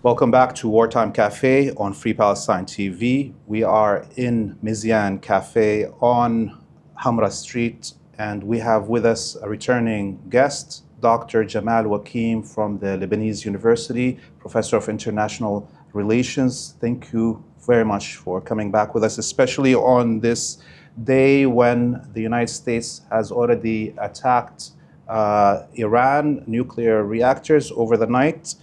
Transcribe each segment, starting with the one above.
Welcome back to Wartime Cafe on Free Palestine TV. We are in Mizian Cafe on Hamra Street, and we have with us a returning guest, Dr. Jamal Wakim from the Lebanese University, Professor of International Relations. Thank you very much for coming back with us, especially on this day when the United States has already attacked Iran nuclear reactors over the night.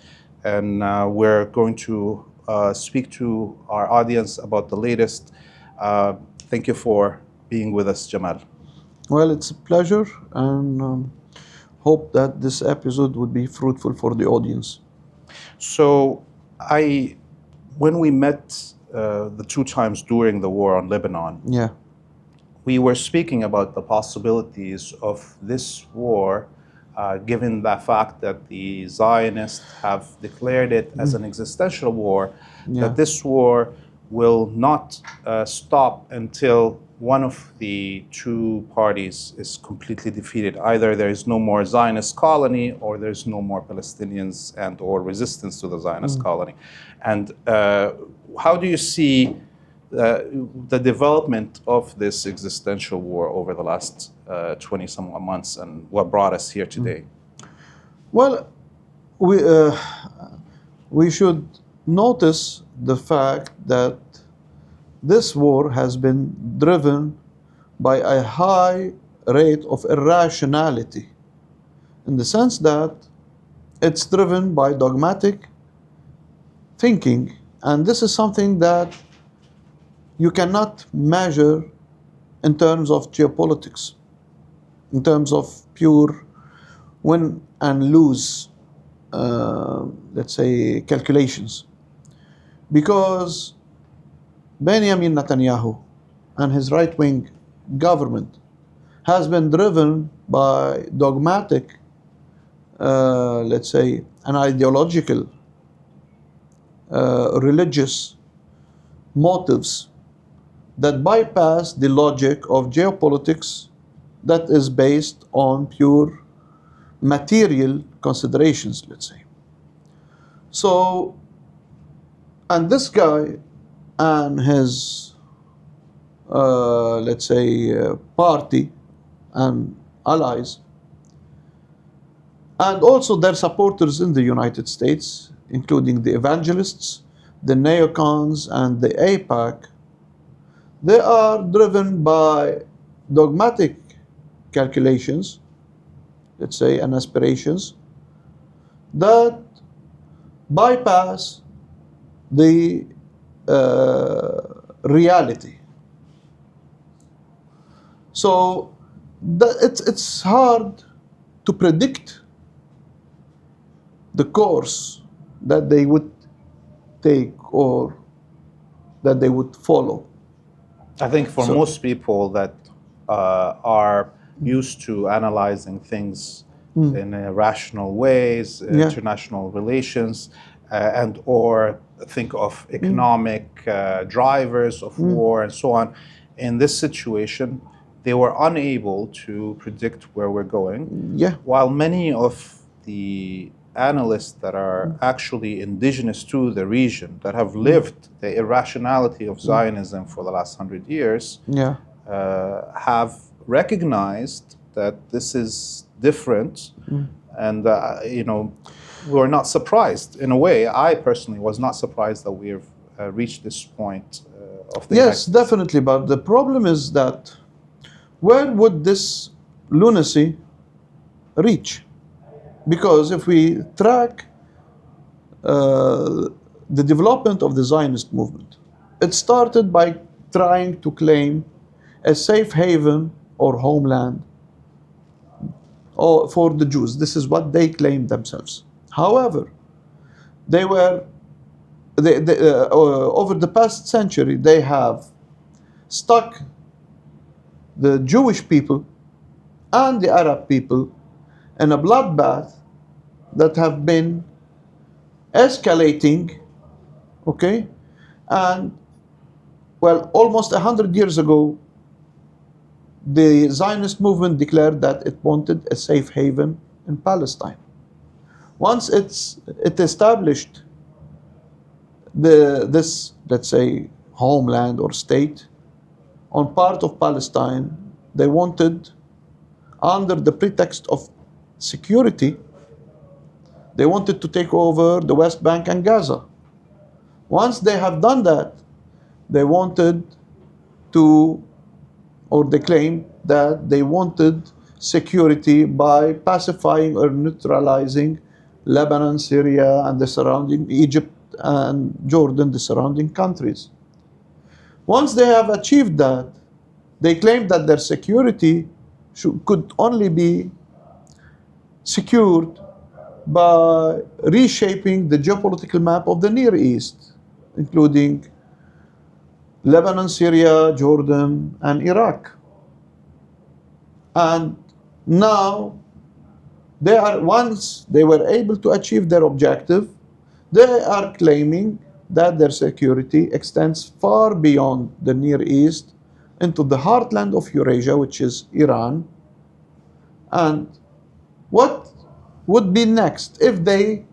And we're going to speak to our audience about the latest. Thank you for being with us, Jamal. Well, it's a pleasure, and hope that this episode would be fruitful for the audience. So, when we met the two times during the war on Lebanon, we were speaking about the possibilities of this war. Given the fact that the Zionists have declared it as an existential war, that this war will not stop until one of the two parties is completely defeated. Either there is no more Zionist colony, or there's no more Palestinians and or resistance to the Zionist colony. And how do you see the development of this existential war over the last 20-some months, and what brought us here today? Well, we should notice the fact that this war has been driven by a high rate of irrationality, in the sense that it's driven by dogmatic thinking, and this is something that you cannot measure in terms of geopolitics, in terms of pure win and lose, let's say, calculations. Because Benjamin Netanyahu and his right-wing government has been driven by dogmatic, let's say, an ideological, religious motives that bypass the logic of geopolitics that is based on pure material considerations, let's say. So, and this guy and his, let's say, party and allies, and also their supporters in the United States, including the evangelists, the neocons, and the AIPAC, they are driven by dogmatic calculations, let's say, and aspirations that bypass the reality. So it's hard to predict the course that they would take or that they would follow. I think for most people that are used to analyzing things in rational ways, international relations, and or think of economic drivers of war and so on, in this situation, they were unable to predict where we're going. While many of the analysts that are actually indigenous to the region, that have lived the irrationality of Zionism for the last 100 years, have recognized that this is different, and we're not surprised. In a way, I personally was not surprised that we've reached this point of the Yes, definitely, but the problem is that where would this lunacy reach? Because if we track the development of the Zionist movement, it started by trying to claim a safe haven or homeland for the Jews. This is what they claimed themselves. However, they were, over the past century, they have stuck the Jewish people and the Arab people in a bloodbath that have been escalating, okay? And, well, almost 100 years ago, the Zionist movement declared that it wanted a safe haven in Palestine. Once it established this, let's say, homeland or state on part of Palestine. They wanted, under the pretext of security, they wanted to take over the West Bank and Gaza. Once they have done that, they wanted to, or they claimed that they wanted security by pacifying or neutralizing Lebanon, Syria, and the surrounding, Egypt and Jordan, the surrounding countries. Once they have achieved that, they claimed that their security could only be secured by reshaping the geopolitical map of the Near East, including Lebanon, Syria, Jordan, and Iraq. And now, once they were able to achieve their objective, they are claiming that their security extends far beyond the Near East into the heartland of Eurasia, which is Iran. And what would be next if they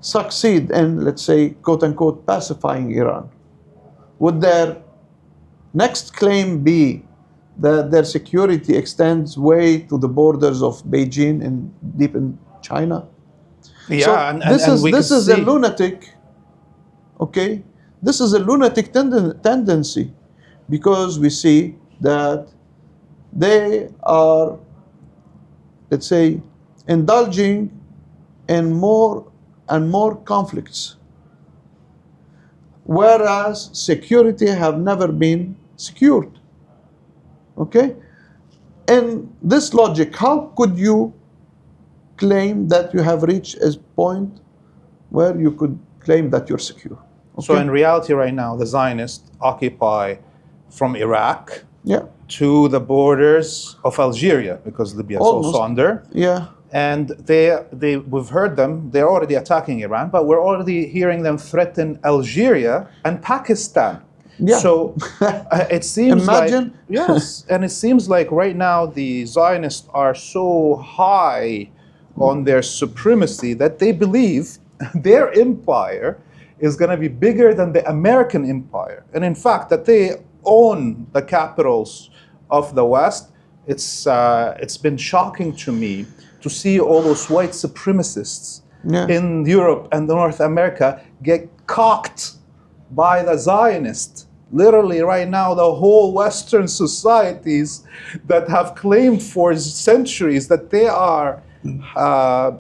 succeed in, let's say, quote-unquote, pacifying Iran? Would their next claim be that their security extends way to the borders of Beijing and deep in China? Yeah, so this is a lunatic, okay? This is a lunatic tendency, because we see that they are, let's say, indulging in more and more conflicts, whereas security have never been secured. Okay? In this logic, how could you claim that you have reached a point where you could claim that you're secure? Okay? So in reality right now, the Zionists occupy from Iraq to the borders of Algeria, because Libya is also under. Yeah. And we've heard them, they're already attacking Iran, but we're already hearing them threaten Algeria and Pakistan. Yeah. So it seems Imagine. like, yes, and it seems like right now the Zionists are so high on their supremacy that they believe their empire is going to be bigger than the American empire. And in fact, that they own the capitals of the West. It's been shocking to me to see all those white supremacists in Europe and North America get cocked by the Zionists. Literally right now, the whole Western societies that have claimed for centuries that they are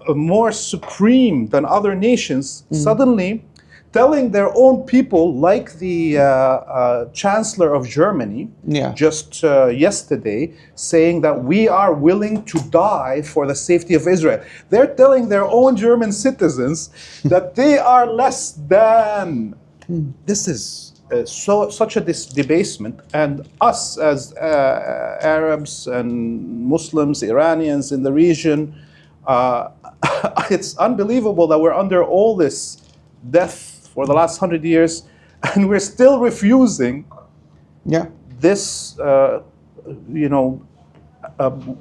more supreme than other nations, suddenly telling their own people, like the Chancellor of Germany, just yesterday, saying that we are willing to die for the safety of Israel. They're telling their own German citizens that they are less than. This is such a debasement, and us as Arabs and Muslims, Iranians in the region, it's unbelievable that we're under all this death for the last 100 years, and we're still refusing this,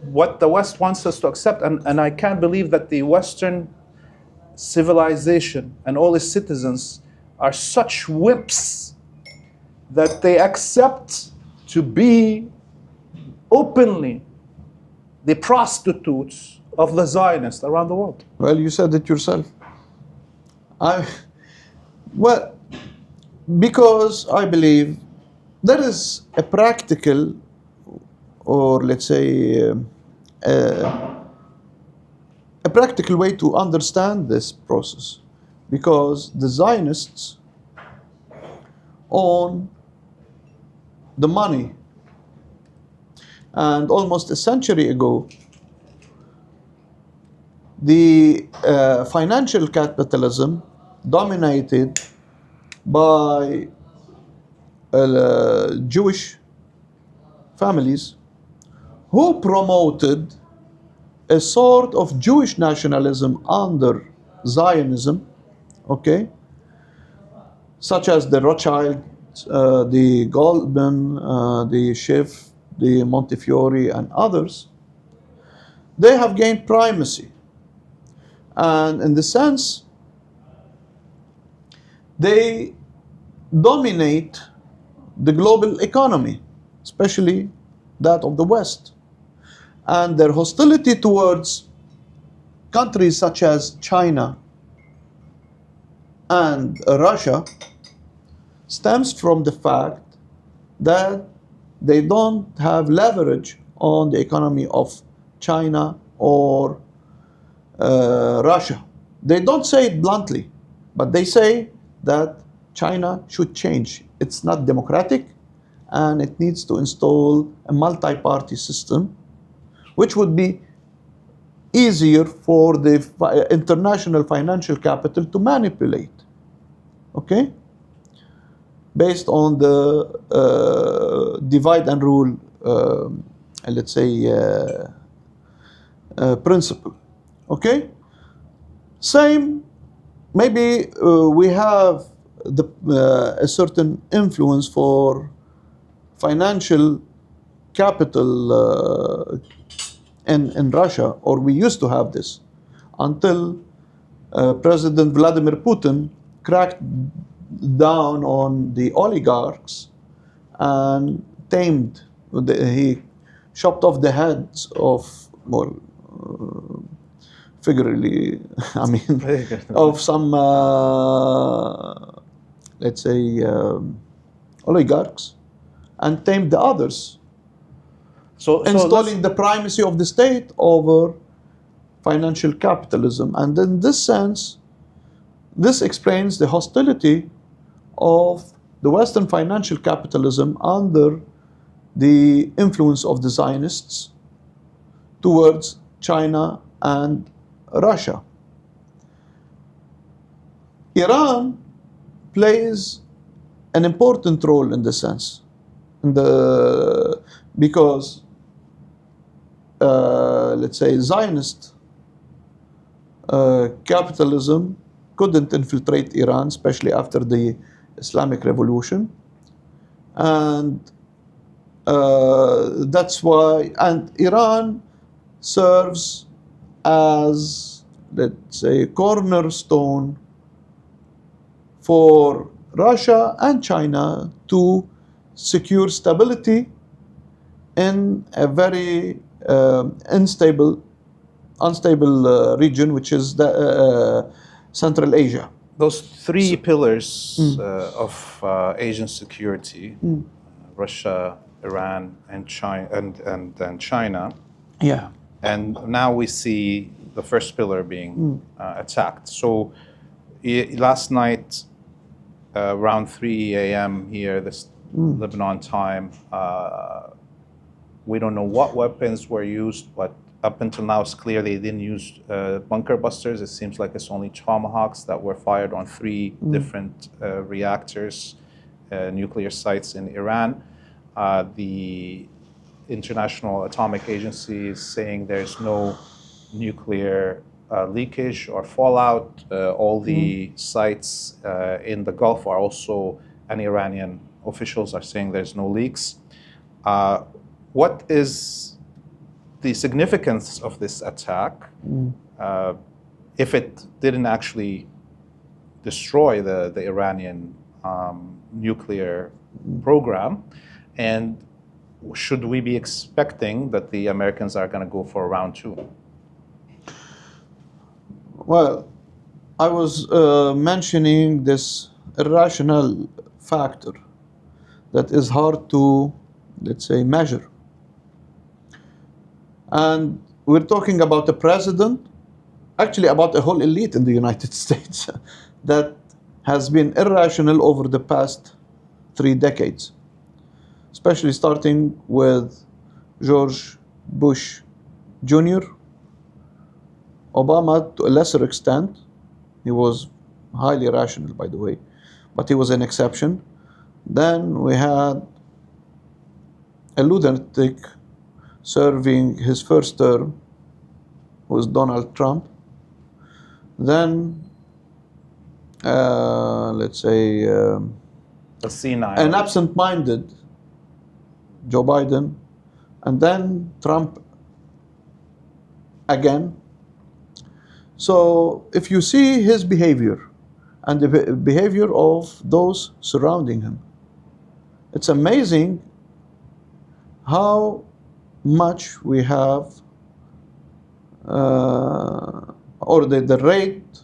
what the West wants us to accept. And I can't believe that the Western civilization and all its citizens are such wimps that they accept to be openly the prostitutes of the Zionists around the world. Well, you said it yourself. Well, because I believe there is a practical, or let's say, a practical way to understand this process. Because the Zionists own the money. And almost a century ago, the financial capitalism dominated by Jewish families who promoted a sort of Jewish nationalism under Zionism, okay, such as the Rothschild, the Goldman, the Schiff, the Montefiore, and others. They have gained primacy. And in the sense, they dominate the global economy, especially that of the West. And their hostility towards countries such as China and Russia stems from the fact that they don't have leverage on the economy of China or Russia. They don't say it bluntly, but they say that China should change. It's not democratic, and it needs to install a multi-party system, which would be easier for the international financial capital to manipulate, okay? Based on the divide and rule, let's say, principle, okay? Same, maybe we have a certain influence for financial capital in Russia, or we used to have this, until President Vladimir Putin cracked down on the oligarchs and he chopped off the heads of, well, figuratively, I mean, of some, let's say, oligarchs, and tamed the others, installing the primacy of the state over financial capitalism. And in this sense, this explains the hostility of the Western financial capitalism under the influence of the Zionists towards China and Russia. Iran plays an important role in this sense, because let's say Zionist capitalism couldn't infiltrate Iran, especially after the Islamic Revolution, and that's why. And Iran serves as, let's say, a cornerstone for Russia and China to secure stability in a very unstable region, which is the Central Asia. Those three pillars of Asian security, Russia, Iran, and China, and China. Yeah. And now we see the first pillar being attacked. So last night, around 3 a.m. here, this Lebanon time, we don't know what weapons were used, but up until now, it's clear they didn't use bunker busters. It seems like it's only tomahawks that were fired on three different reactors, nuclear sites in Iran. The International Atomic Agency is saying there's no nuclear leakage or fallout. All the sites in the Gulf are also, and Iranian officials are saying there's no leaks. What is the significance of this attack if it didn't actually destroy the Iranian nuclear program? And should we be expecting that the Americans are going to go for round two? Well, I was mentioning this irrational factor that is hard to, let's say, measure. And we're talking about a president, actually about a whole elite in the United States that has been irrational over the past 3 decades, especially starting with George Bush Jr., Obama to a lesser extent. He was highly rational, by the way, but he was an exception. Then we had a lunatic serving his first term, was Donald Trump. Then, let's say, an absent-minded Joe Biden, and then Trump again. So if you see his behavior and the behavior of those surrounding him. It's amazing how much we have, or the rate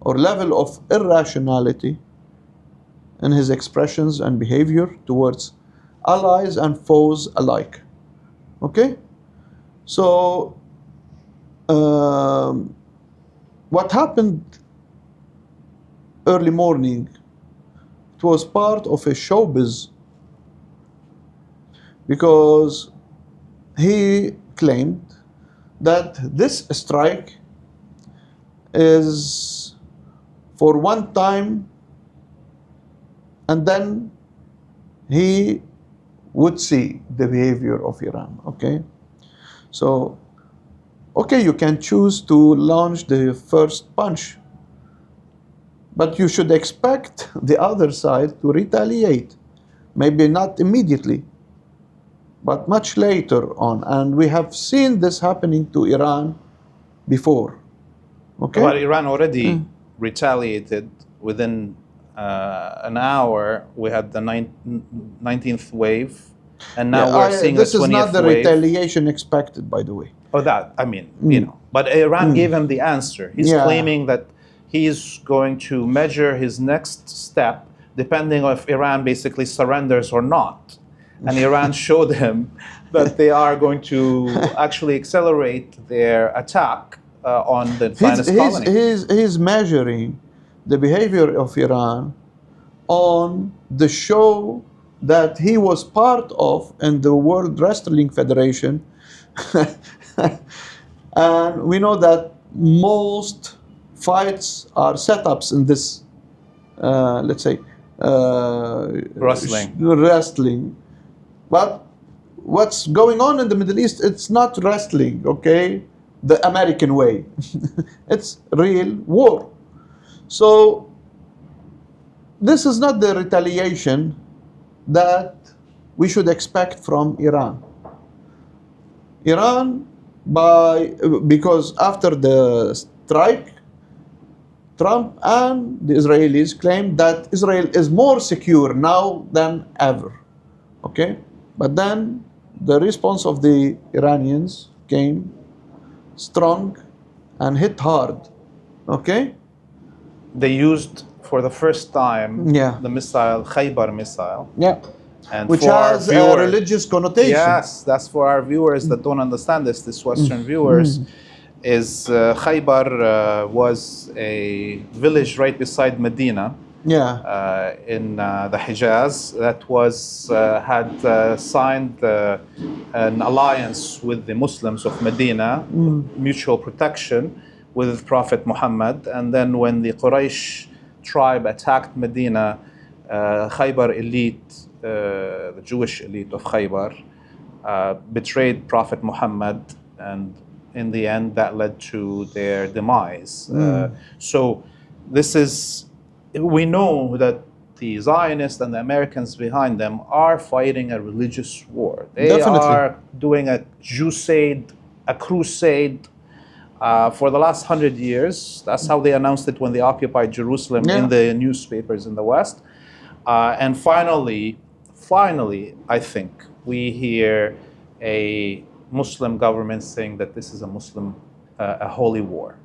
or level of irrationality in his expressions and behavior towards allies and foes alike. Okay? So, what happened early morning, it was part of a showbiz, because he claimed that this strike is for one time, and then he would see the behavior of Iran. Okay? So, okay, you can choose to launch the first punch, but you should expect the other side to retaliate. Maybe not immediately, but much later on. And we have seen this happening to Iran before. Okay? But Iran already retaliated within an hour. We had the 19th wave, and now we're seeing the 20th wave. This is not the retaliation expected, by the way. Oh, that, I mean, you know. But Iran gave him the answer. He's claiming that he's going to measure his next step depending on if Iran basically surrenders or not. And Iran showed him that they are going to actually accelerate their attack on the Zionist colony. He's measuring the behavior of Iran on the show that he was part of in the World Wrestling Federation. And we know that most fights are setups in this, let's say, wrestling. But what's going on in the Middle East, it's not wrestling, okay? The American way. It's real war. So this is not the retaliation that we should expect from Iran. Iran, because after the strike, Trump and the Israelis claimed that Israel is more secure now than ever. Okay? But then the response of the Iranians came strong and hit hard. Okay? They used for the first time the missile, Khaybar missile. Yeah. And which has a religious connotation. Yes, that's for our viewers that don't understand this Western viewers, is Khaybar was a village right beside Medina. In the Hijaz that was had signed an alliance with the Muslims of Medina, mutual protection with Prophet Muhammad. And then when the Quraysh tribe attacked Medina, Khaybar elite, the Jewish elite of Khaybar, betrayed Prophet Muhammad, and in the end that led to their demise. So this is, we know that the Zionists and the Americans behind them are fighting a religious war. They are doing a crusade for the last 100 years. That's how they announced it when they occupied Jerusalem in the newspapers in the West. And finally, I think we hear a Muslim government saying that this is a holy war.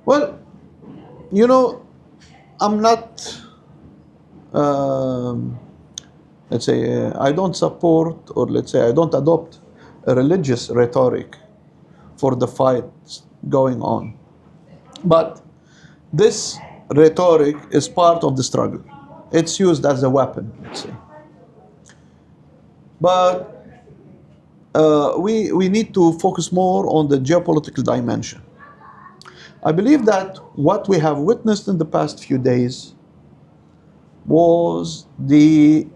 Well, you know, I'm not, let's say, I don't support, or let's say I don't adopt a religious rhetoric for the fights going on. But this rhetoric is part of the struggle. It's used as a weapon, let's say. But we need to focus more on the geopolitical dimension. I believe that what we have witnessed in the past few days was the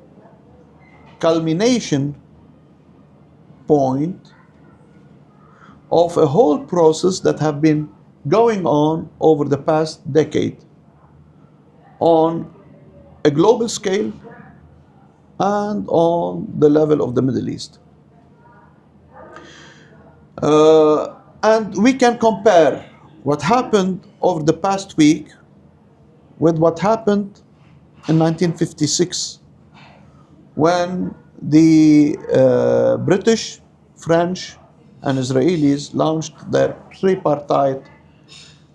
culmination point of a whole process that have been going on over the past decade on a global scale and on the level of the Middle East. And we can compare what happened over the past week with what happened in 1956 when the British, French, and Israelis launched their tripartite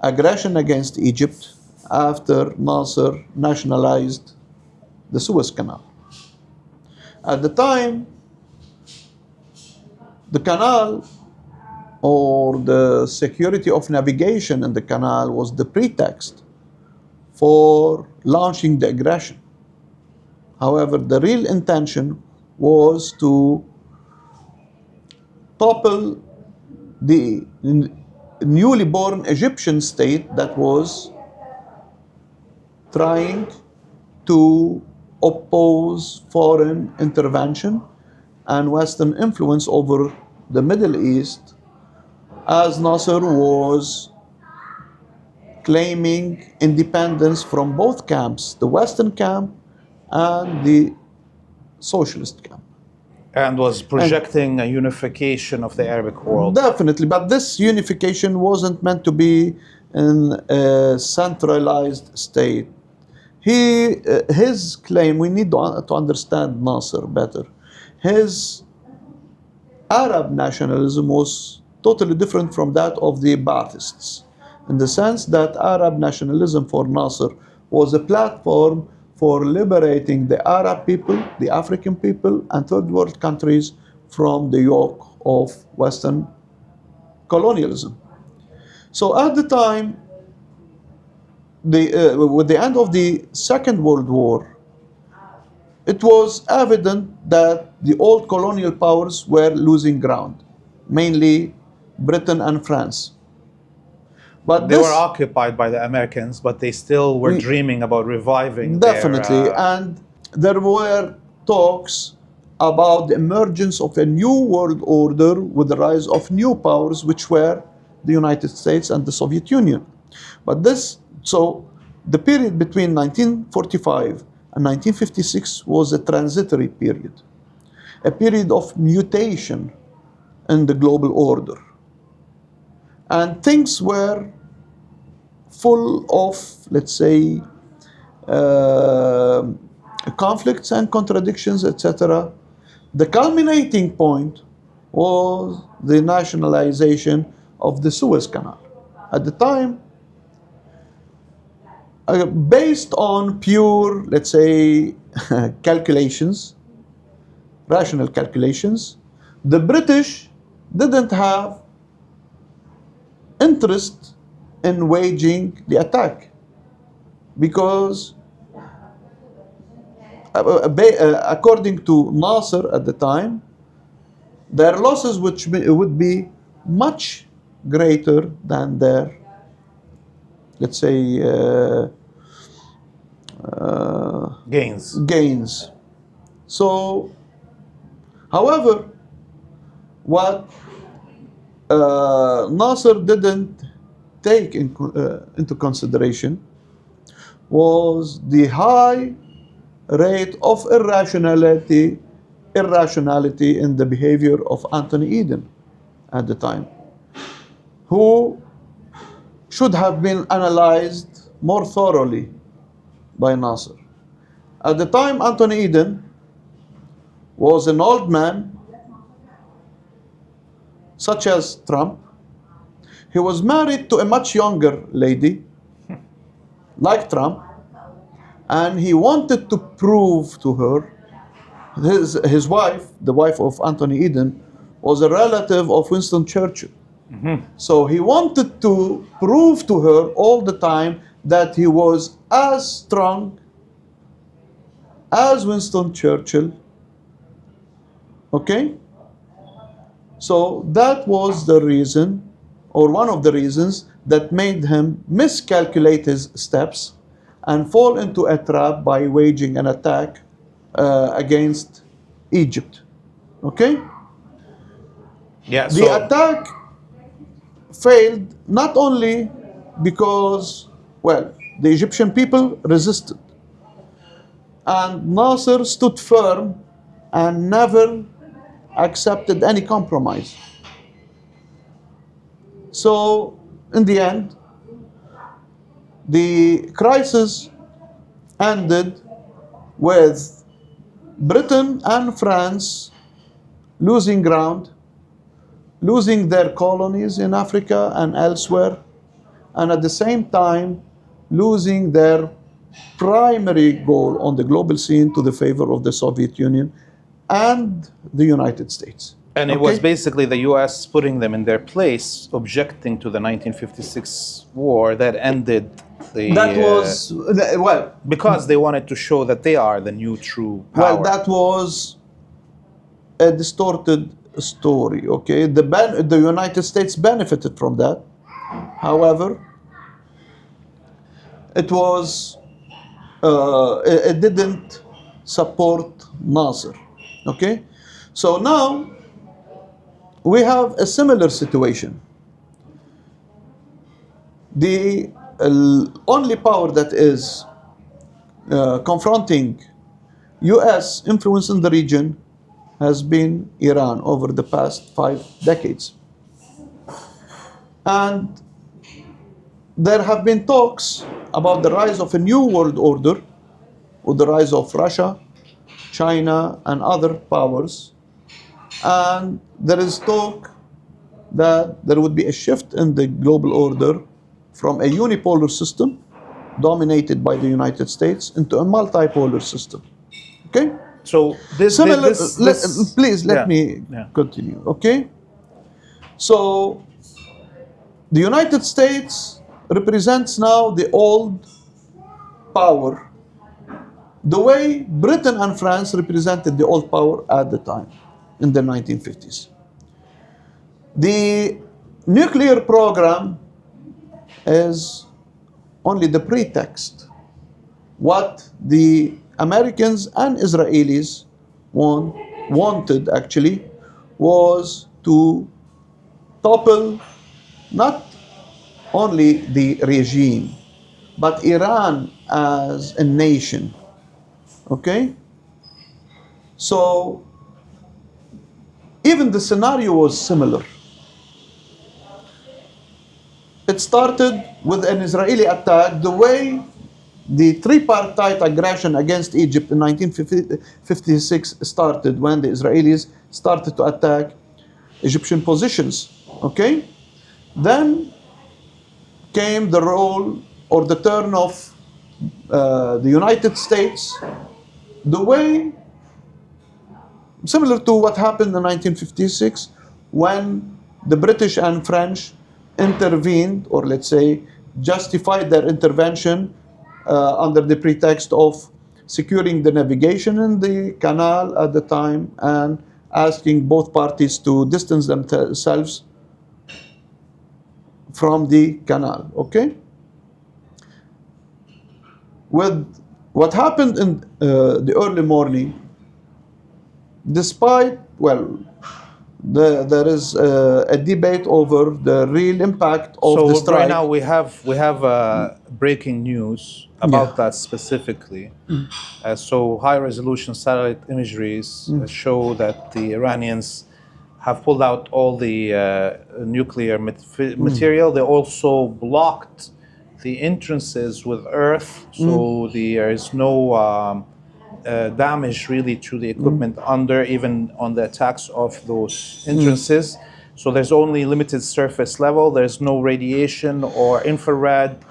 aggression against Egypt after Nasser nationalized the Suez Canal. At the time, the canal or the security of navigation in the canal was the pretext for launching the aggression. However, the real intention was to topple the newly born Egyptian state that was trying to oppose foreign intervention and Western influence over the Middle East, as Nasser was claiming independence from both camps, the Western camp and the socialist camp. And was projecting a unification of the Arabic world. Definitely, but this unification wasn't meant to be in a centralized state. His claim, we need to understand Nasser better. His Arab nationalism was totally different from that of the Baathists, in the sense that Arab nationalism for Nasser was a platform for liberating the Arab people, the African people, and third world countries from the yoke of Western colonialism. So at the time, with the end of the Second World War, it was evident that the old colonial powers were losing ground, mainly Britain and France. But they were occupied by the Americans, but they still were dreaming about reviving. Definitely, and there were talks about the emergence of a new world order with the rise of new powers, which were the United States and the Soviet Union. But so the period between 1945 and 1956 was a transitory period, a period of mutation in the global order. And things were full of, let's say, conflicts and contradictions, etc. The culminating point was the nationalization of the Suez Canal. At the time, based on pure, let's say, calculations, rational calculations, the British didn't have interest in waging the attack because according to Nasser at the time, their losses would be much greater than their, let's say, gains. So, however, what Nasser didn't take into consideration was the high rate of irrationality in the behavior of Anthony Eden at the time, who should have been analyzed more thoroughly by Nasser. At the time, Anthony Eden was an old man, such as Trump. He was married to a much younger lady, like Trump, and he wanted to prove to her, his wife, the wife of Anthony Eden, was a relative of Winston Churchill. Mm-hmm. So he wanted to prove to her all the time that he was as strong as Winston Churchill. Okay? So that was the reason, or one of the reasons, that made him miscalculate his steps and fall into a trap by waging an attack against Egypt. Okay? Yeah. The attack failed not only because, well, the Egyptian people resisted, and Nasser stood firm and never accepted any compromise. So, in the end, the crisis ended with Britain and France losing ground, losing their colonies in Africa and elsewhere, and at the same time losing their primary goal on the global scene to the favor of the Soviet Union and the United States. And it was basically the US putting them in their place, objecting to the 1956 war that ended the... That was, well... Because they wanted to show that they are the new true power. Well, that was a distorted story, okay? The United States benefited from that. However, it was... it didn't support Nasser, okay? So now, we have a similar situation. The only power that is confronting US influence in the region has been Iran over the past 5 decades. And there have been talks about the rise of a new world order, with the rise of Russia, China, and other powers. And there is talk that there would be a shift in the global order from a unipolar system dominated by the United States into a multipolar system. Okay? So this... Please let me continue, okay? So the United States represents now the old power, the way Britain and France represented the old power at the time, in the 1950s. The nuclear program is only the pretext. What the Americans and Israelis wanted actually was to topple not only the regime, but Iran as a nation. Okay? So, even the scenario was similar. It started with an Israeli attack, the way the tripartite aggression against Egypt in 1956 started, when the Israelis started to attack Egyptian positions. Okay? Then came the role or the turn of the United States, the way similar to what happened in 1956 when the British and French intervened, or let's say justified their intervention under the pretext of securing the navigation in the canal at the time and asking both parties to distance themselves from the canal, okay? With what happened in the early morning, despite, well, there is a debate over the real impact of the strike. So right now we have breaking news about that specifically. So high-resolution satellite imageries show that the Iranians have pulled out all the nuclear material. They also blocked the entrances with earth, so there is no damage really to the equipment under, even on the attacks of those entrances. So there's only limited surface level. There's no radiation or infrared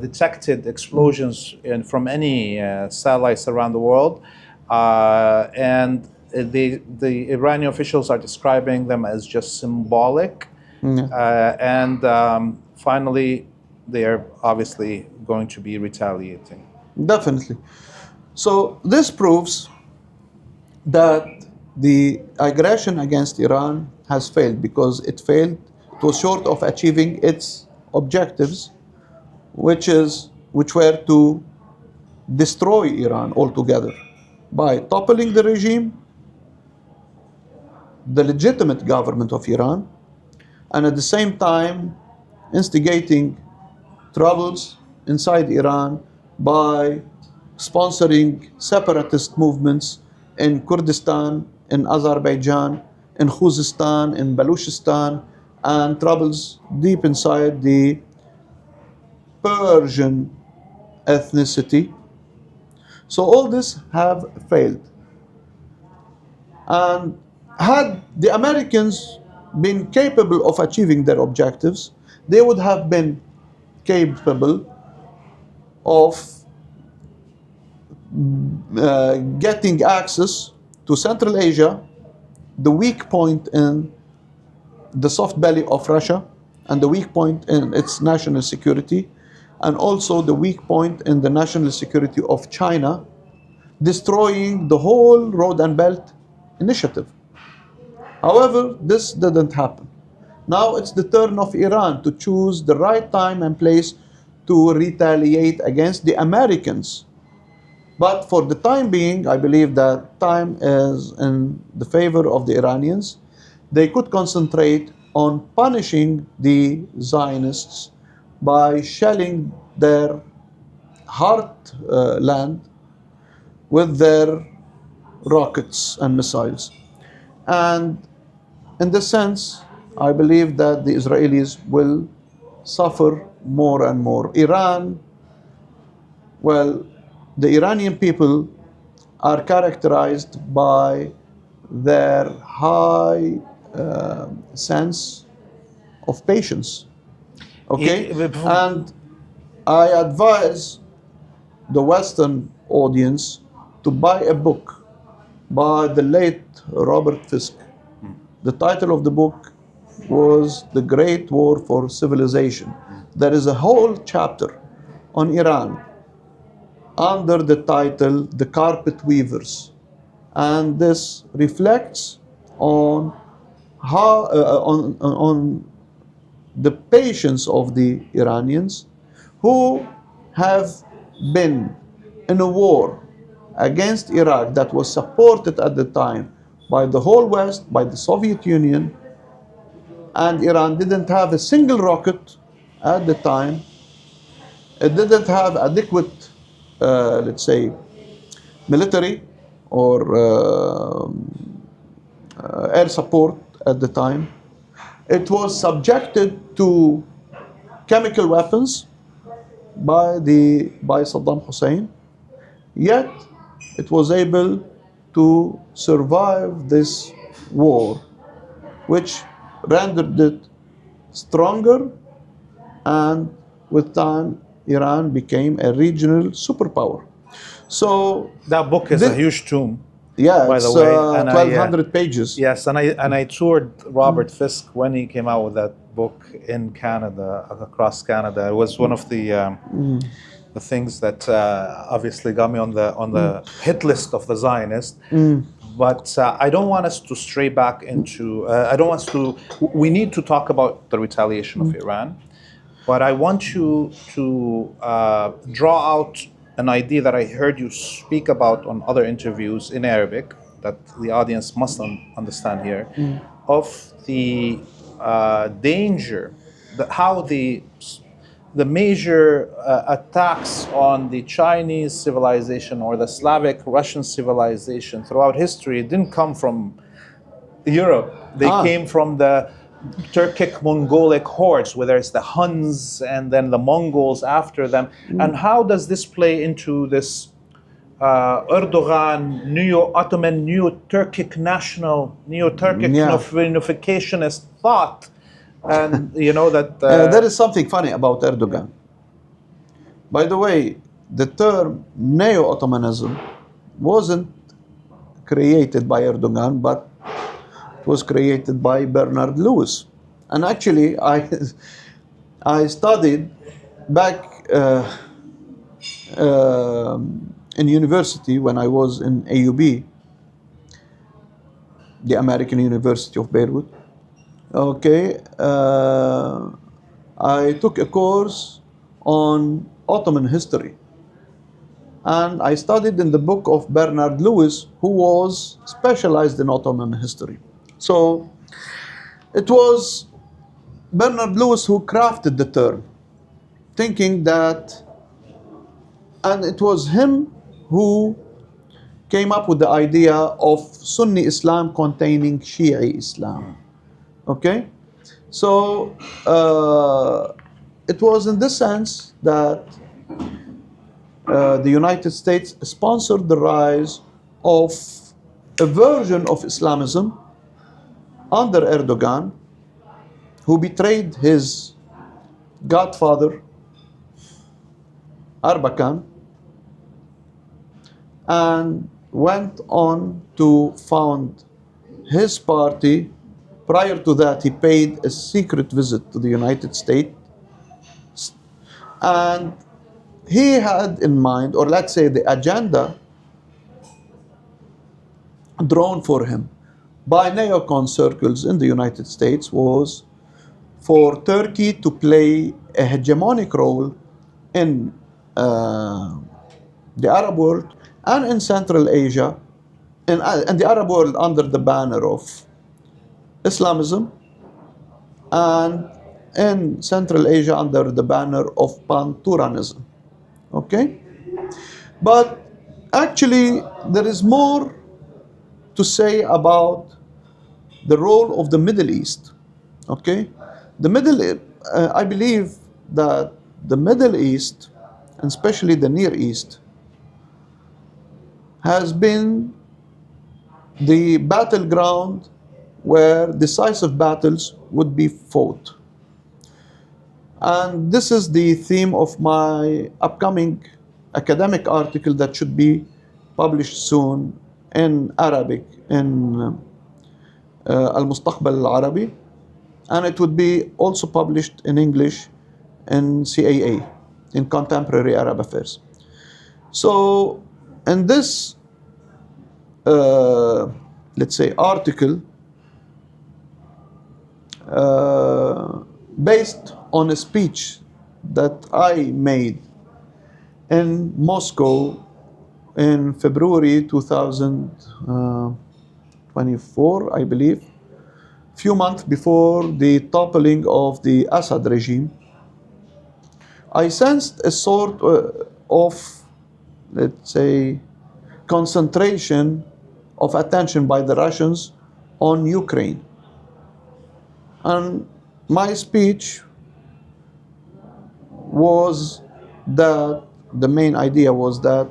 detected explosions from any satellites around the world. And the Iranian officials are describing them as just symbolic. And finally, they are obviously going to be retaliating. Definitely. So this proves that the aggression against Iran has failed, because it failed, it was short of achieving its objectives, which were to destroy Iran altogether by toppling the regime, the legitimate government of Iran, and at the same time instigating troubles inside Iran by sponsoring separatist movements in Kurdistan, in Azerbaijan, in Khuzestan, in Baluchistan, and troubles deep inside the Persian ethnicity. So all this have failed. And had the Americans been capable of achieving their objectives, they would have been capable of getting access to Central Asia, the weak point in the soft belly of Russia, and the weak point in its national security, and also the weak point in the national security of China, destroying the whole Road and Belt initiative. However, this didn't happen. Now it's the turn of Iran to choose the right time and place to retaliate against the Americans. But for the time being, I believe that time is in the favor of the Iranians. They could concentrate on punishing the Zionists by shelling their heartland with their rockets and missiles. And in this sense, I believe that the Israelis will suffer more and more. Iran, well, the Iranian people are characterized by their high sense of patience. Okay? And I advise the Western audience to buy a book by the late Robert Fisk. The title of the book was The Great War for Civilization. There is a whole chapter on Iran under the title The Carpet Weavers. And this reflects on how on the patience of the Iranians, who have been in a war against Iraq that was supported at the time by the whole West, by the Soviet Union, and Iran didn't have a single rocket at the time. It didn't have adequate, let's say, military or air support at the time. It was subjected to chemical weapons by Saddam Hussein, yet it was able to survive this war, which rendered it stronger, and with time Iran became a regional superpower. So that book is a huge tome. Yeah, by it's the way, and 1,200 pages. Yes, and I toured Robert Fisk when he came out with that book in Canada, across Canada. It was one of the things that obviously got me on the hit list of the Zionists. But I don't want us to stray back into. I don't want us to. We need to talk about the retaliation of Iran, but I want you to draw out an idea that I heard you speak about on other interviews in Arabic that the audience must understand here, of the danger, how the major attacks on the Chinese civilization or the Slavic Russian civilization throughout history didn't come from Europe. They came from the Turkic Mongolic hordes, whether it's the Huns and then the Mongols after them. And how does this play into this Erdogan, neo-Ottoman, neo-Turkic unificationist thought? And you know that... there is something funny about Erdogan. By the way, the term neo-Ottomanism wasn't created by Erdogan, but it was created by Bernard Lewis. And actually, I studied back in university when I was in AUB, the American University of Beirut. Okay, I took a course on Ottoman history. And I studied in the book of Bernard Lewis, who was specialized in Ottoman history. So it was Bernard Lewis who crafted the term, thinking that, and it was him who came up with the idea of Sunni Islam containing Shi'i Islam. Okay? So it was in this sense that the United States sponsored the rise of a version of Islamism under Erdogan, who betrayed his godfather, Arbakan, and went on to found his party. Prior to that, he paid a secret visit to the United States, and he had in mind, or let's say the agenda drawn for him by neocon circles in the United States was for Turkey to play a hegemonic role in the Arab world and in Central Asia, and the Arab world under the banner of Islamism, and in Central Asia under the banner of Pan-Turanism. Okay? But actually, there is more to say about the role of the Middle East. Okay? I believe that the Middle East, and especially the Near East, has been the battleground where decisive battles would be fought. And this is the theme of my upcoming academic article that should be published soon in Arabic, in Al-Mustaqbal Al-Arabi, and it would be also published in English in CAA, in Contemporary Arab Affairs. So, in this, let's say, article, based on a speech that I made in Moscow in February 2024, I believe, few months before the toppling of the Assad regime, I sensed a sort of, let's say, concentration of attention by the Russians on Ukraine. And my speech was that the main idea was that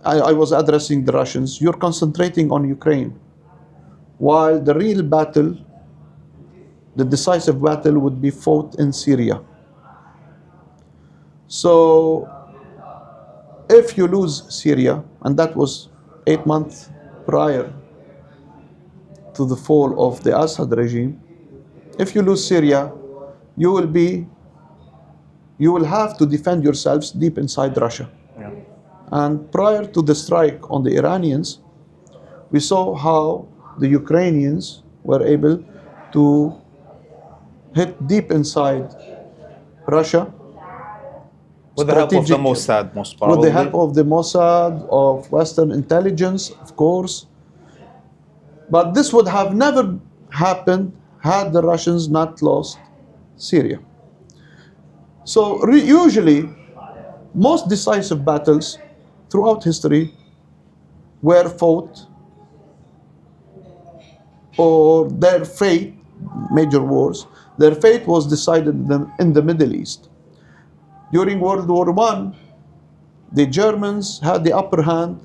I was addressing the Russians. You're concentrating on Ukraine, while the real battle, the decisive battle, would be fought in Syria. So if you lose Syria, and that was 8 months prior to the fall of the Assad regime, if you lose Syria, you will have to defend yourselves deep inside Russia. Yeah. And prior to the strike on the Iranians, we saw how the Ukrainians were able to hit deep inside Russia. With the help of the Mossad, most probably. With the help of the Mossad, of Western intelligence, of course. But this would have never happened had the Russians not lost Syria. So usually, most decisive battles throughout history were fought, or their fate, major wars, their fate was decided in the Middle East. During World War I, the Germans had the upper hand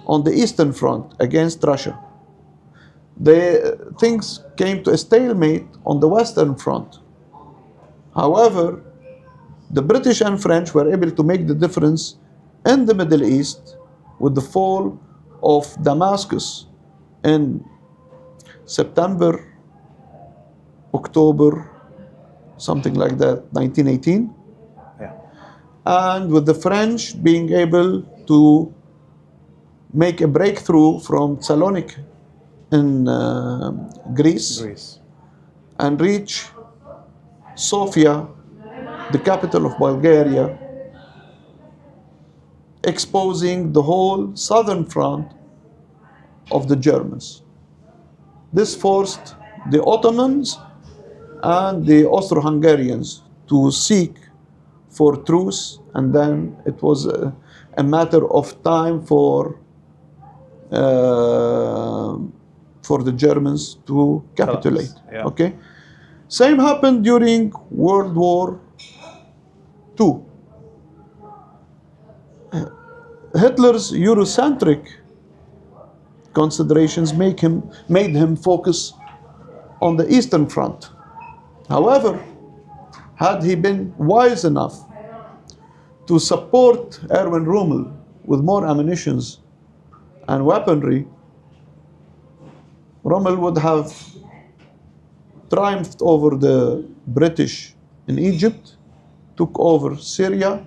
on the Eastern Front against Russia. Things came to a stalemate on the Western Front. However, the British and French were able to make the difference in the Middle East with the fall of Damascus in September, October, something like that, 1918. Yeah. And with the French being able to make a breakthrough from Thessaloniki in Greece and reach Sofia, the capital of Bulgaria, exposing the whole southern front of the Germans. This forced the Ottomans and the Austro-Hungarians to seek for truce, and then it was a matter of time for for the Germans to capitulate. Yeah. Okay, same happened during World War II. Hitler's Eurocentric considerations made him focus on the Eastern Front. However, had he been wise enough to support Erwin Rommel with more ammunitions and weaponry, Rommel would have triumphed over the British in Egypt, took over Syria,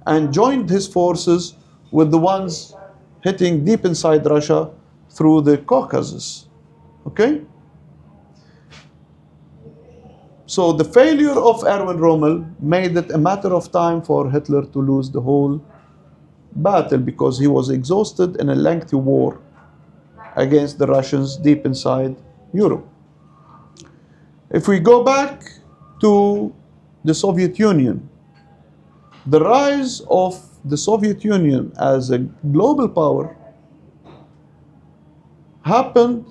and joined his forces with the ones hitting deep inside Russia through the Caucasus. Okay? So the failure of Erwin Rommel made it a matter of time for Hitler to lose the whole battle because he was exhausted in a lengthy war against the Russians deep inside Europe. If we go back to the Soviet Union, the rise of the Soviet Union as a global power happened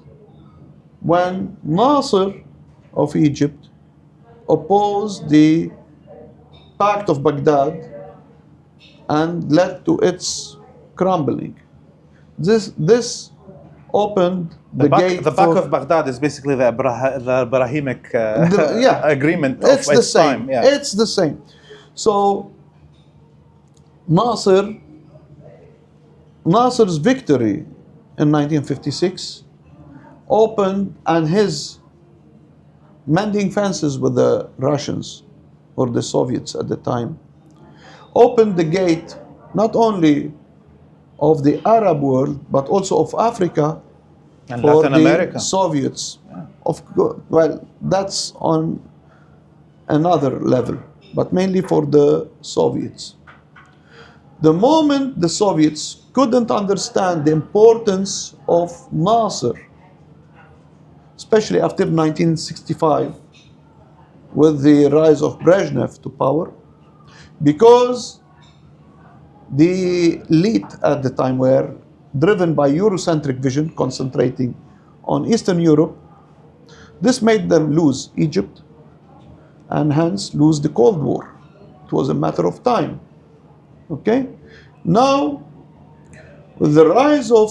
when Nasser of Egypt opposed the Pact of Baghdad and led to its crumbling. This opened the gate. The Pact of Baghdad is basically the Abrahamic agreement of it's the same. time. Yeah. It's the same. So Nasser's victory in 1956 opened, and his mending fences with the Russians or the Soviets at the time opened the gate not only of the Arab world but also of Africa And for Latin the America. Soviets. Well, that's on another level, but mainly for the Soviets. The moment the Soviets couldn't understand the importance of Nasser, especially after 1965, with the rise of Brezhnev to power, because the elite at the time were driven by Eurocentric vision, concentrating on Eastern Europe, this made them lose Egypt and hence lose the Cold War. It was a matter of time. Okay? Now, with the rise of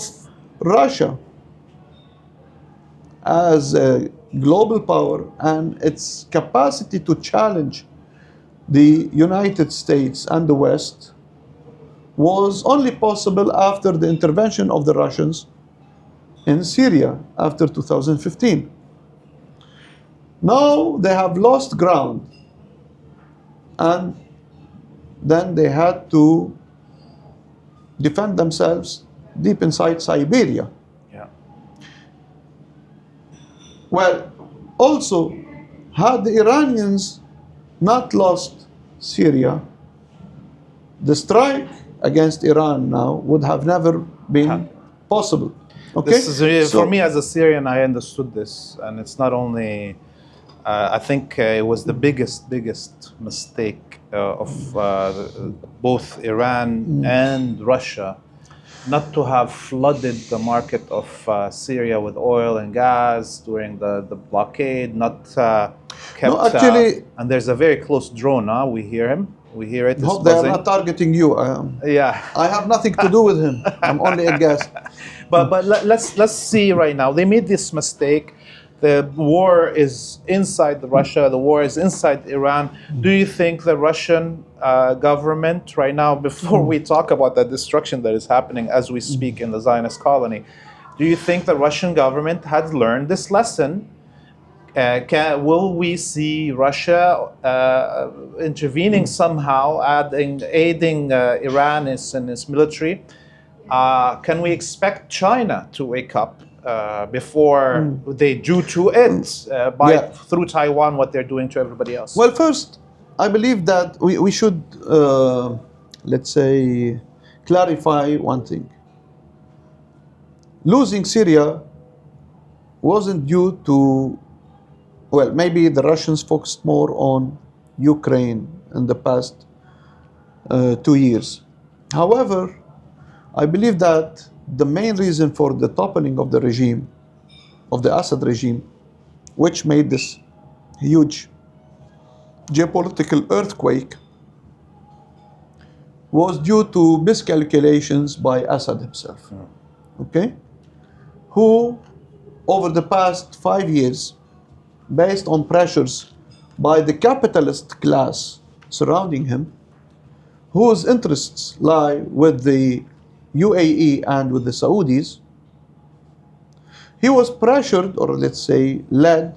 Russia as a global power and its capacity to challenge the United States and the West was only possible after the intervention of the Russians in Syria after 2015. Now they have lost ground, and then they had to defend themselves deep inside Siberia. Yeah. Well, also, had the Iranians not lost Syria, the strike against Iran now would have never been possible. Okay? This is, for me as a Syrian, I understood this, and it's not only. I think it was the biggest mistake of both Iran and Russia not to have flooded the market of Syria with oil and gas during the blockade, not kept... No, actually... and there's a very close drone, we hear him. We hear it. Hope they are not targeting you. Yeah. I have nothing to do with him. I'm only a guest. But let's see right now. They made this mistake. The war is inside Russia. The war is inside Iran. Do you think the Russian government right now, before we talk about the destruction that is happening as we speak in the Zionist colony, do you think the Russian government has learned this lesson? Will we see Russia intervening somehow, aiding Iran in its military? Can we expect China to wake up before they do to it through Taiwan what they're doing to everybody else? Well, first, I believe that we should, let's say, clarify one thing. Losing Syria wasn't due to, well, maybe the Russians focused more on Ukraine in the past 2 years. However, I believe that the main reason for the toppling of the regime of the Assad regime, which made this huge geopolitical earthquake, was due to miscalculations by Assad himself. Okay? Who, over the past 5 years, based on pressures by the capitalist class surrounding him, whose interests lie with the UAE and with the Saudis, he was pressured, or let's say led,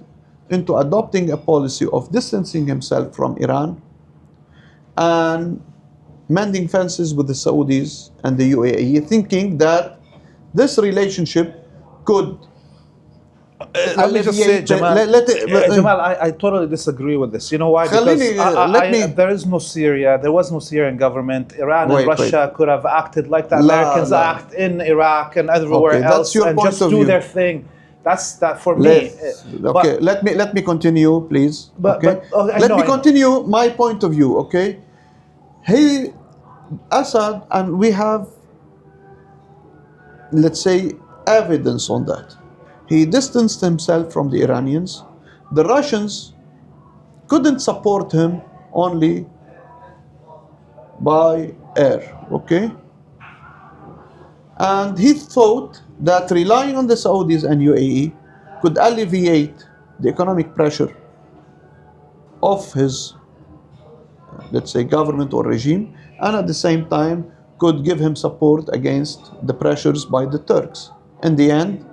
into adopting a policy of distancing himself from Iran and mending fences with the Saudis and the UAE, thinking that this relationship could let me just say, Jamal, Jamal, I totally disagree with this. You know why? Because there is no Syria, there was no Syrian government. Iran and Russia could have acted like the Americans act in Iraq and everywhere else and just do their thing. That's that for me. Okay, let me continue, please. Let me continue my point of view. Okay, Assad, and we have, let's say, evidence on that. He distanced himself from the Iranians. The Russians couldn't support him only by air, okay? And he thought that relying on the Saudis and UAE could alleviate the economic pressure of his, let's say, government or regime, and at the same time could give him support against the pressures by the Turks. In the end,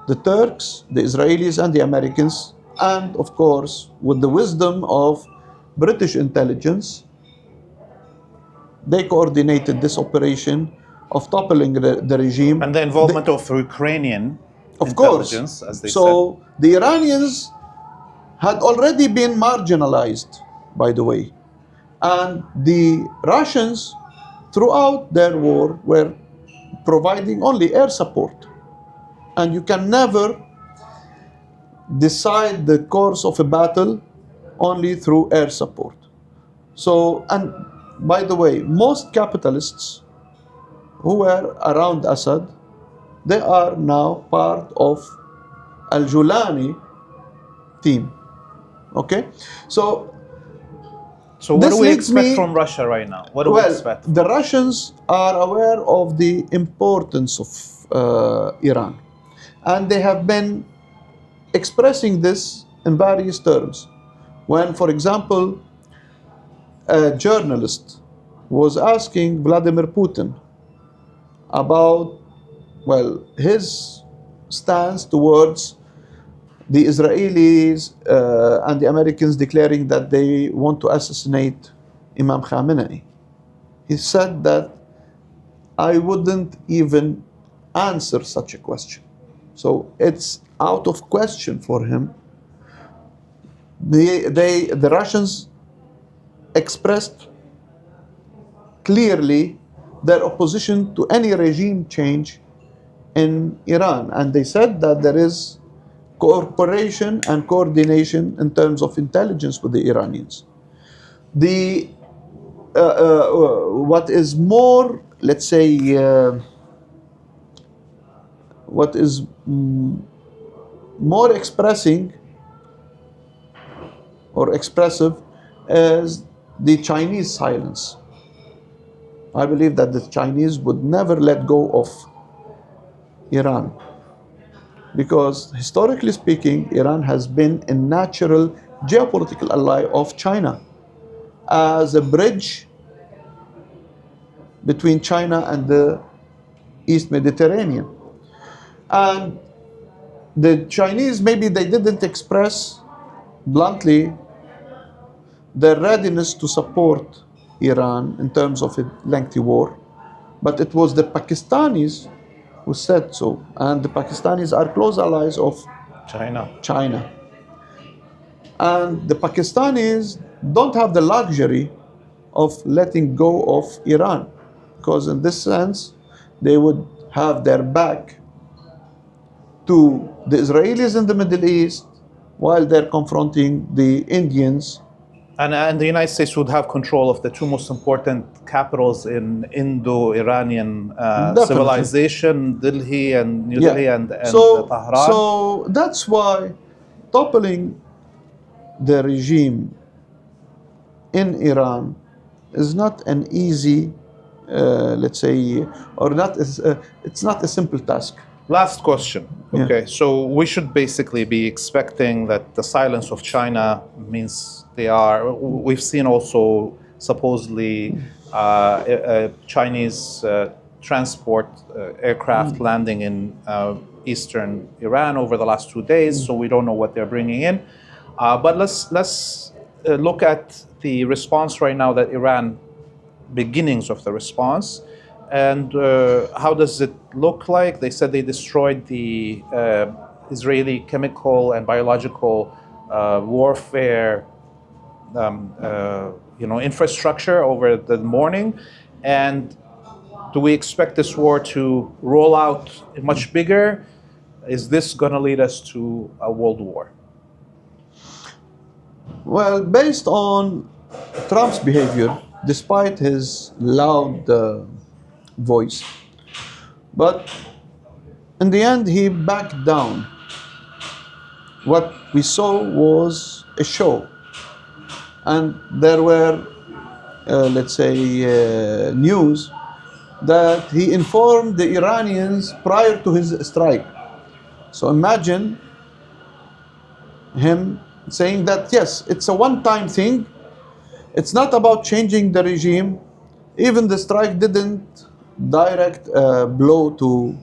the Turks, the Israelis, and the Americans, and of course, with the wisdom of British intelligence, they coordinated this operation of toppling the regime. And the involvement of Ukrainian intelligence, as they said. So the Iranians had already been marginalized, by the way. And the Russians, throughout their war, were providing only air support. And you can never decide the course of a battle only through air support. So, and by the way, most capitalists who were around Assad, they are now part of al-Julani team. Okay? So what do we expect from Russia right now? What do we expect? The Russians are aware of the importance of Iran. And they have been expressing this in various terms. When, for example, a journalist was asking Vladimir Putin about, his stance towards the Israelis and the Americans declaring that they want to assassinate Imam Khamenei, he said that I wouldn't even answer such a question. So it's out of question for him. The Russians expressed clearly their opposition to any regime change in Iran, and they said that there is cooperation and coordination in terms of intelligence with the Iranians. What is more, let's say, what is more expressing or expressive is the Chinese silence. I believe that the Chinese would never let go of Iran, because historically speaking, Iran has been a natural geopolitical ally of China as a bridge between China and the East Mediterranean. And the Chinese, maybe they didn't express bluntly their readiness to support Iran in terms of a lengthy war, but it was the Pakistanis who said so, and the Pakistanis are close allies of China. And the Pakistanis don't have the luxury of letting go of Iran, because in this sense, they would have their back to the Israelis in the Middle East while they're confronting the Indians And the United States would have control of the two most important capitals in Indo-Iranian civilization, Delhi and New Delhi and Tehran. So that's why toppling the regime in Iran is not an easy, let's say, or not. It's not a simple task. Last question. Okay, so we should basically be expecting that the silence of China means they are. We've seen also supposedly Chinese transport aircraft landing in eastern Iran over the last 2 days. So we don't know what they're bringing in. But let's look at the response right now that Iran, beginnings of the response. And how does it look like? They said they destroyed the Israeli chemical and biological warfare infrastructure over the morning. And do we expect this war to roll out much bigger? Is this going to lead us to a world war? Well, based on Trump's behavior, despite his loud voice, but in the end he backed down. What we saw was a show, and there were news that he informed the Iranians prior to his strike. So imagine him saying that yes, it's a one-time thing, it's not about changing the regime. Even the strike didn't direct blow to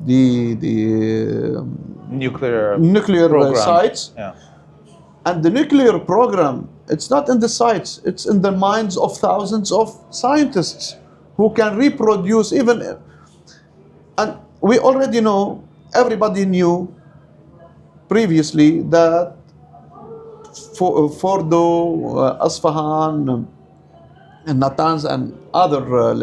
the nuclear sites. Yeah. And the nuclear program, it's not in the sites, it's in the minds of thousands of scientists who can reproduce even. And we already know, everybody knew previously that Fordo, Asfahan, and Natanz and other,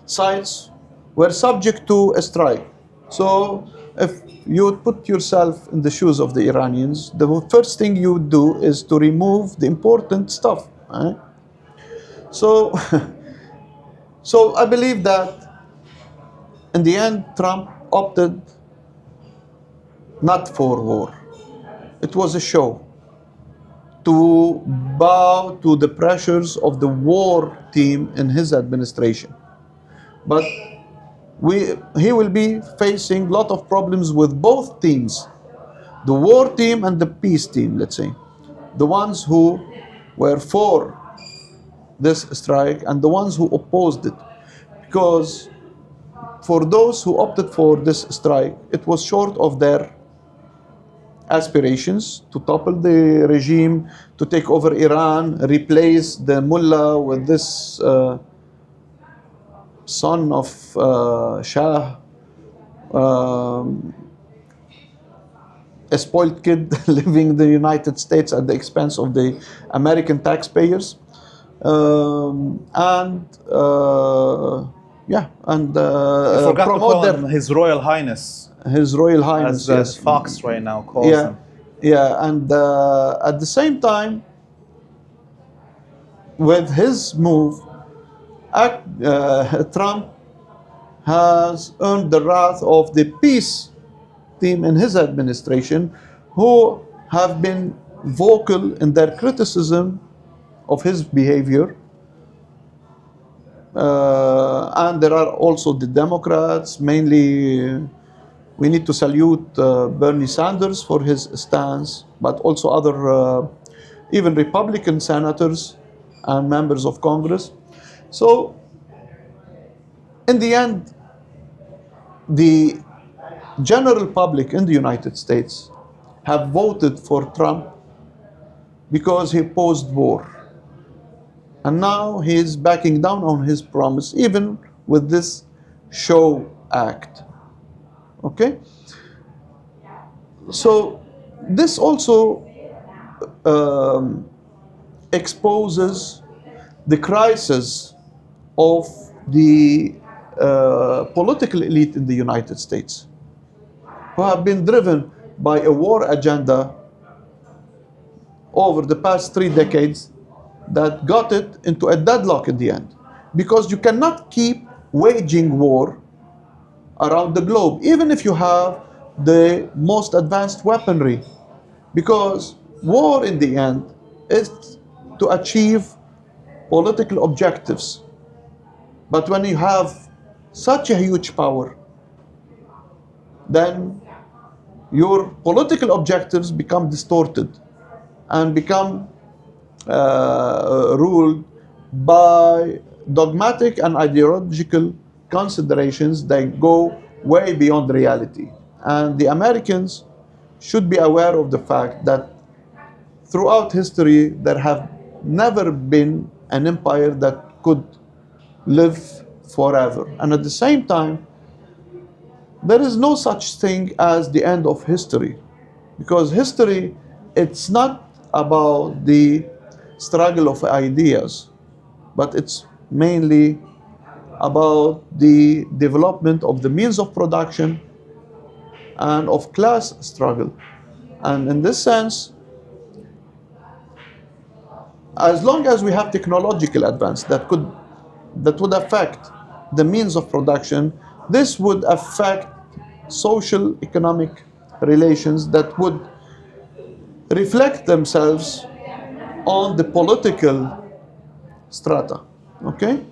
sites were subject to a strike. So if you would put yourself in the shoes of the Iranians, the first thing you would do is to remove the important stuff. Right? So, so I believe that in the end, Trump opted not for war. It was a show to bow to the pressures of the war team in his administration. But he will be facing a lot of problems with both teams, the war team and the peace team, let's say. The ones who were for this strike and the ones who opposed it. Because for those who opted for this strike, it was short of their aspirations to topple the regime, to take over Iran, replace the mullah with this son of Shah, a spoiled kid living in the United States at the expense of the American taxpayers. Forgot to call him His Royal Highness. His Royal Highness, as Fox right now calls him. Yeah, and at the same time, with his move, Trump has earned the wrath of the peace team in his administration, who have been vocal in their criticism of his behavior. And there are also the Democrats, mainly. We need to salute Bernie Sanders for his stance, but also other, even Republican senators and members of Congress. So, in the end, the general public in the United States have voted for Trump because he opposed war. And now he is backing down on his promise, even with this show act. Okay? So this also exposes the crisis of the political elite in the United States, who have been driven by a war agenda over the past 3 decades that got it into a deadlock in the end. Because you cannot keep waging war around the globe, even if you have the most advanced weaponry. Because war in the end is to achieve political objectives. But when you have such a huge power, then your political objectives become distorted and become ruled by dogmatic and ideological considerations that go way beyond reality. And the Americans should be aware of the fact that throughout history there have never been an empire that could live forever. And at the same time, there is no such thing as the end of history. Because history, it's not about the struggle of ideas, but it's mainly about the development of the means of production and of class struggle. And in this sense, as long as we have technological advance that would affect the means of production, this would affect social economic relations that would reflect themselves on the political strata. Okay?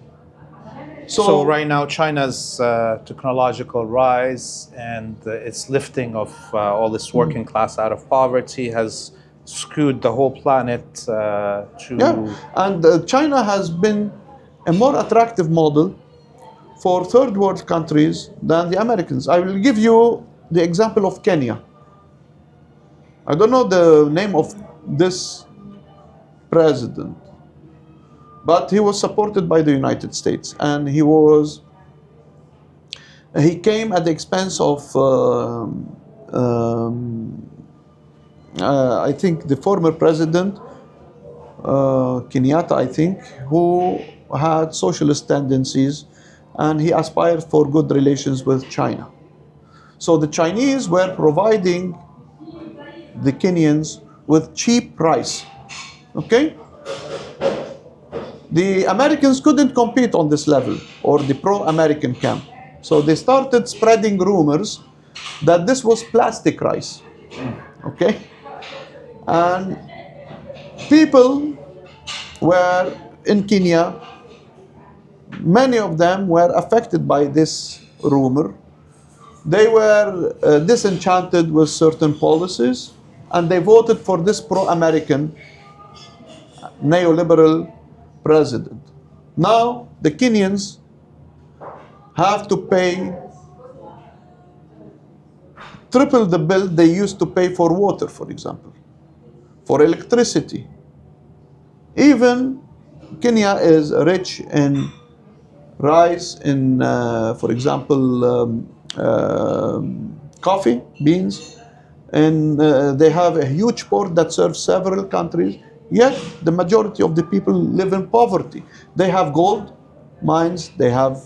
So right now, China's technological rise and its lifting of all this working class out of poverty has skewed the whole planet to... Yeah, and China has been a more attractive model for third world countries than the Americans. I will give you the example of Kenya. I don't know the name of this president, but he was supported by the United States, and he came at the expense of I think the former president Kenyatta, I think, who had socialist tendencies, and he aspired for good relations with China. So the Chinese were providing the Kenyans with cheap rice. Okay? The Americans couldn't compete on this level, or the pro-American camp. So they started spreading rumors that this was plastic rice. Okay? And people were in Kenya, many of them were affected by this rumor. They were disenchanted with certain policies, and they voted for this pro-American neoliberal president. Now the Kenyans have to pay triple the bill they used to pay for water, for example, for electricity. Even Kenya is rich in rice, in, for example, coffee, beans, and they have a huge port that serves several countries, yet the majority of the people live in poverty. They have gold mines, they have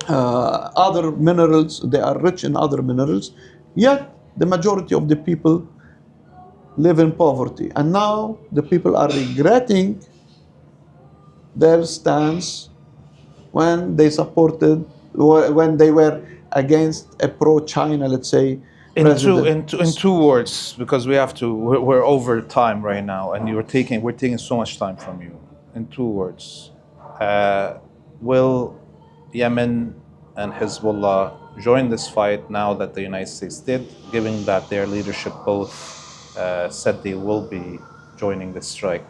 other minerals, they are rich in other minerals, yet the majority of the people live in poverty. And now the people are regretting their stance when they were against a pro-China, let's say, in two words, because we're over time right now, and we're taking so much time from you. In 2 words, will Yemen and Hezbollah join this fight now that the United States did, given that their leadership both said they will be joining this strike?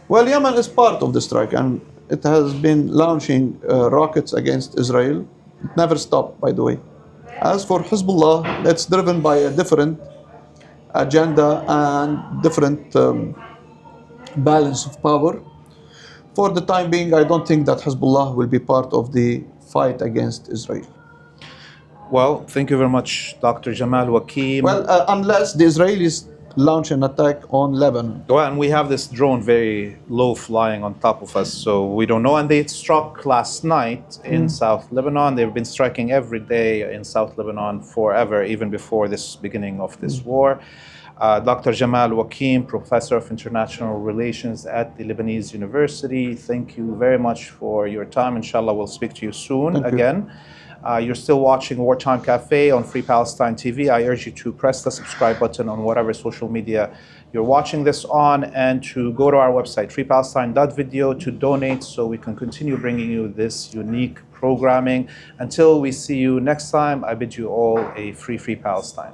Well, Yemen is part of the strike, and it has been launching rockets against Israel. It never stopped, by the way. As for Hezbollah, that's driven by a different agenda and different balance of power. For the time being, I don't think that Hezbollah will be part of the fight against Israel. Well, thank you very much, Dr. Jamal Wakim. Well, unless the Israelis launch an attack on Lebanon. Well, and we have this drone very low flying on top of us, so we don't know. And they struck last night in South Lebanon. They've been striking every day in South Lebanon forever, even before this beginning of this war. Dr. Jamal Wakim, Professor of International Relations at the Lebanese University, thank you very much for your time. Inshallah, we'll speak to you soon again. You're still watching Wartime Cafe on Free Palestine TV. I urge you to press the subscribe button on whatever social media you're watching this on, and to go to our website, freepalestine.video, to donate so we can continue bringing you this unique programming. Until we see you next time, I bid you all a free Palestine.